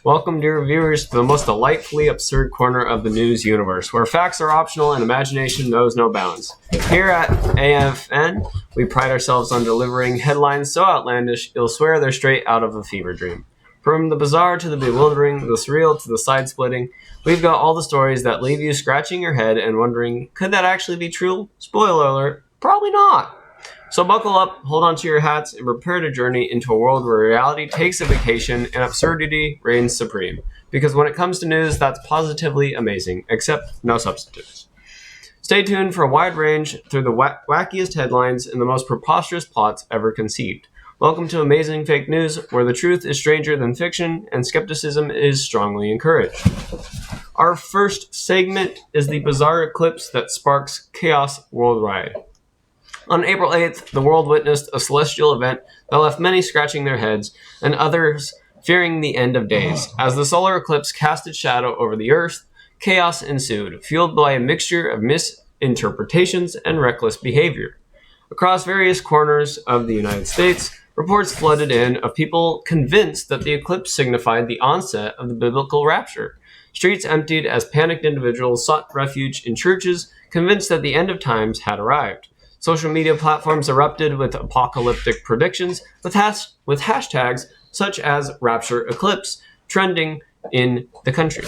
Welcome, dear viewers, to the most delightfully absurd corner of the news universe, where facts are optional and imagination knows no bounds. Here at AFN, we pride ourselves on delivering headlines so outlandish you'll swear they're straight out of a fever dream. From the bizarre to the bewildering, the surreal to the side-splitting, we've got all the stories that leave you scratching your head and wondering, could that actually be true? Spoiler alert, probably not. So buckle up, hold on to your hats, and prepare to journey into a world where reality takes a vacation and absurdity reigns supreme. Because when it comes to news, that's positively amazing, except no substitutes. Stay tuned for a wide range through the wackiest headlines and the most preposterous plots ever conceived. Welcome to aMayesing Fake News, where the truth is stranger than fiction and skepticism is strongly encouraged. Our first segment is the bizarre eclipse that sparks chaos worldwide. On April 8th, the world witnessed a celestial event that left many scratching their heads and others fearing the end of days. As the solar eclipse cast its shadow over the Earth, chaos ensued, fueled by a mixture of misinterpretations and reckless behavior. Across various corners of the United States, reports flooded in of people convinced that the eclipse signified the onset of the biblical rapture. Streets emptied as panicked individuals sought refuge in churches, convinced that the end of times had arrived. Social media platforms erupted with apocalyptic predictions, with hashtags such as Rapture Eclipse trending in the country.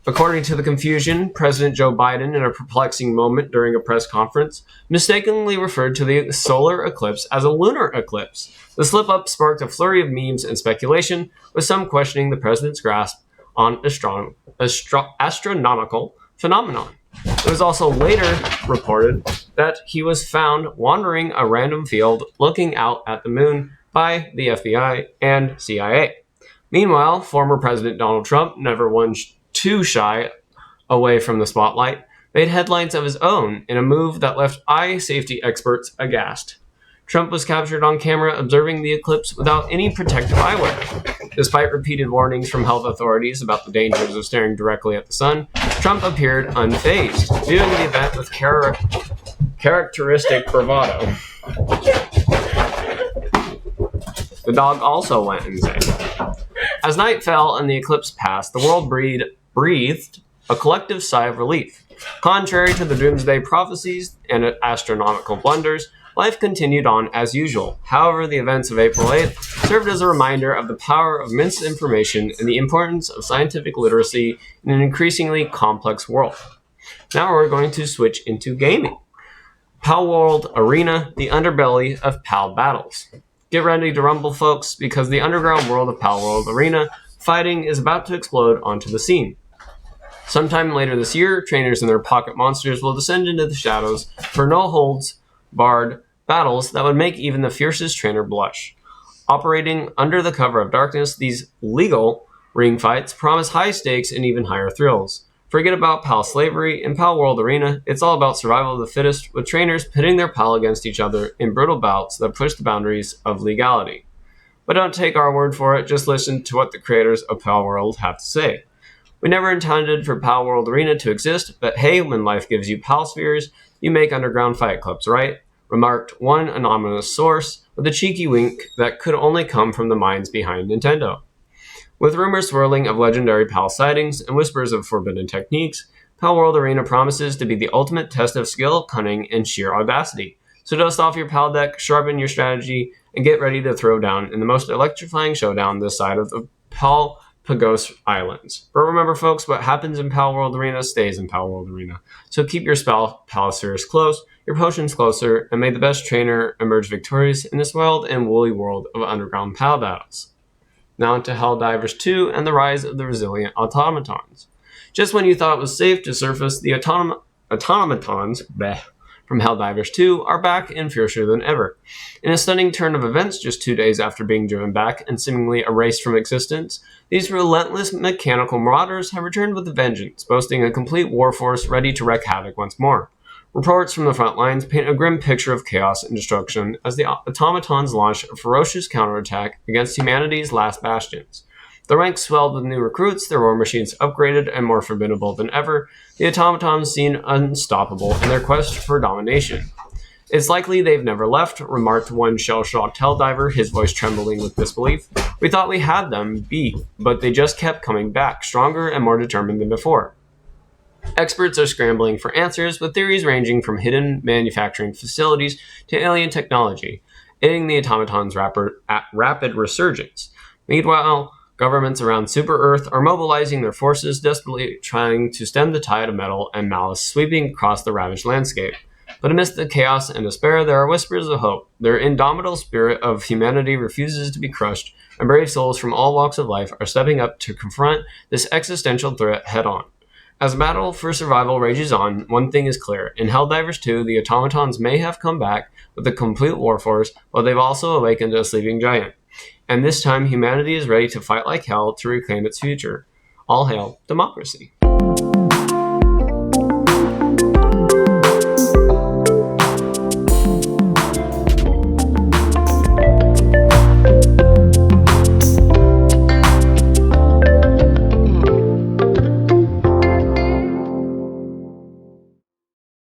According to the confusion, President Joe Biden, in a perplexing moment during a press conference, mistakenly referred to the solar eclipse as a lunar eclipse. The slip-up sparked a flurry of memes and speculation, with some questioning the president's grasp on astronomical phenomenon. It was also later reported that he was found wandering a random field looking out at the moon by the FBI and CIA. Meanwhile, former President Donald Trump, never one too shy away from the spotlight, made headlines of his own in a move that left eye safety experts aghast. Trump was captured on camera observing the eclipse without any protective eyewear. Despite repeated warnings from health authorities about the dangers of staring directly at the sun, Trump appeared unfazed, viewing the event with characteristic bravado. The dog also went insane. As night fell and the eclipse passed, the world breathed a collective sigh of relief. Contrary to the doomsday prophecies and astronomical blunders, life continued on as usual. However, the events of April 8th served as a reminder of the power of misinformation and the importance of scientific literacy in an increasingly complex world. Now we're going to switch into gaming. Pal World Arena, the underbelly of Pal battles. Get ready to rumble, folks, because the underground world of Pal World Arena fighting is about to explode onto the scene. Sometime later this year, trainers and their pocket monsters will descend into the shadows for no-holds-barred battles that would make even the fiercest trainer blush. Operating under the cover of darkness, these legal ring fights promise high stakes and even higher thrills. Forget about Pal slavery. In Pal World Arena, it's all about survival of the fittest, with trainers pitting their pal against each other in brutal bouts that push the boundaries of legality. But don't take our word for it, just listen to what the creators of Pal World have to say. We never intended for Pal World Arena to exist, but hey, when life gives you Pal spheres, you make underground fight clubs, right? Remarked one anonymous source with a cheeky wink that could only come from the minds behind Nintendo. With rumors swirling of legendary Pal sightings and whispers of forbidden techniques, Pal World Arena promises to be the ultimate test of skill, cunning, and sheer audacity. So dust off your Pal deck, sharpen your strategy, and get ready to throw down in the most electrifying showdown this side of the Pal-Pagos Islands. But remember, folks, what happens in Pal World Arena stays in Pal World Arena. So keep your Pal-Spheres close, your potions closer, and may the best trainer emerge victorious in this wild and woolly world of underground Pal battles. Now into Helldivers 2 and the rise of the resilient automatons. Just when you thought it was safe to surface, the automatons from Helldivers 2 are back and fiercer than ever. In a stunning turn of events just 2 days after being driven back and seemingly erased from existence, these relentless mechanical marauders have returned with a vengeance, boasting a complete warforce ready to wreak havoc once more. Reports from the front lines paint a grim picture of chaos and destruction as the automatons launch a ferocious counterattack against humanity's last bastions. The ranks swelled with new recruits, their war machines upgraded and more formidable than ever, the automatons seem unstoppable in their quest for domination. It's likely they've never left, remarked one shell-shocked Helldiver, his voice trembling with disbelief. We thought we had them beat, but they just kept coming back, stronger and more determined than before. Experts are scrambling for answers, with theories ranging from hidden manufacturing facilities to alien technology, aiding the automatons' rapid resurgence. Meanwhile, governments around Super Earth are mobilizing their forces, desperately trying to stem the tide of metal and malice sweeping across the ravaged landscape. But amidst the chaos and despair, there are whispers of hope. Their indomitable spirit of humanity refuses to be crushed, and brave souls from all walks of life are stepping up to confront this existential threat head-on. As the battle for survival rages on, one thing is clear. In Helldivers 2, the automatons may have come back with a complete warforce, but they've also awakened a sleeping giant. And this time, humanity is ready to fight like hell to reclaim its future. All hail democracy.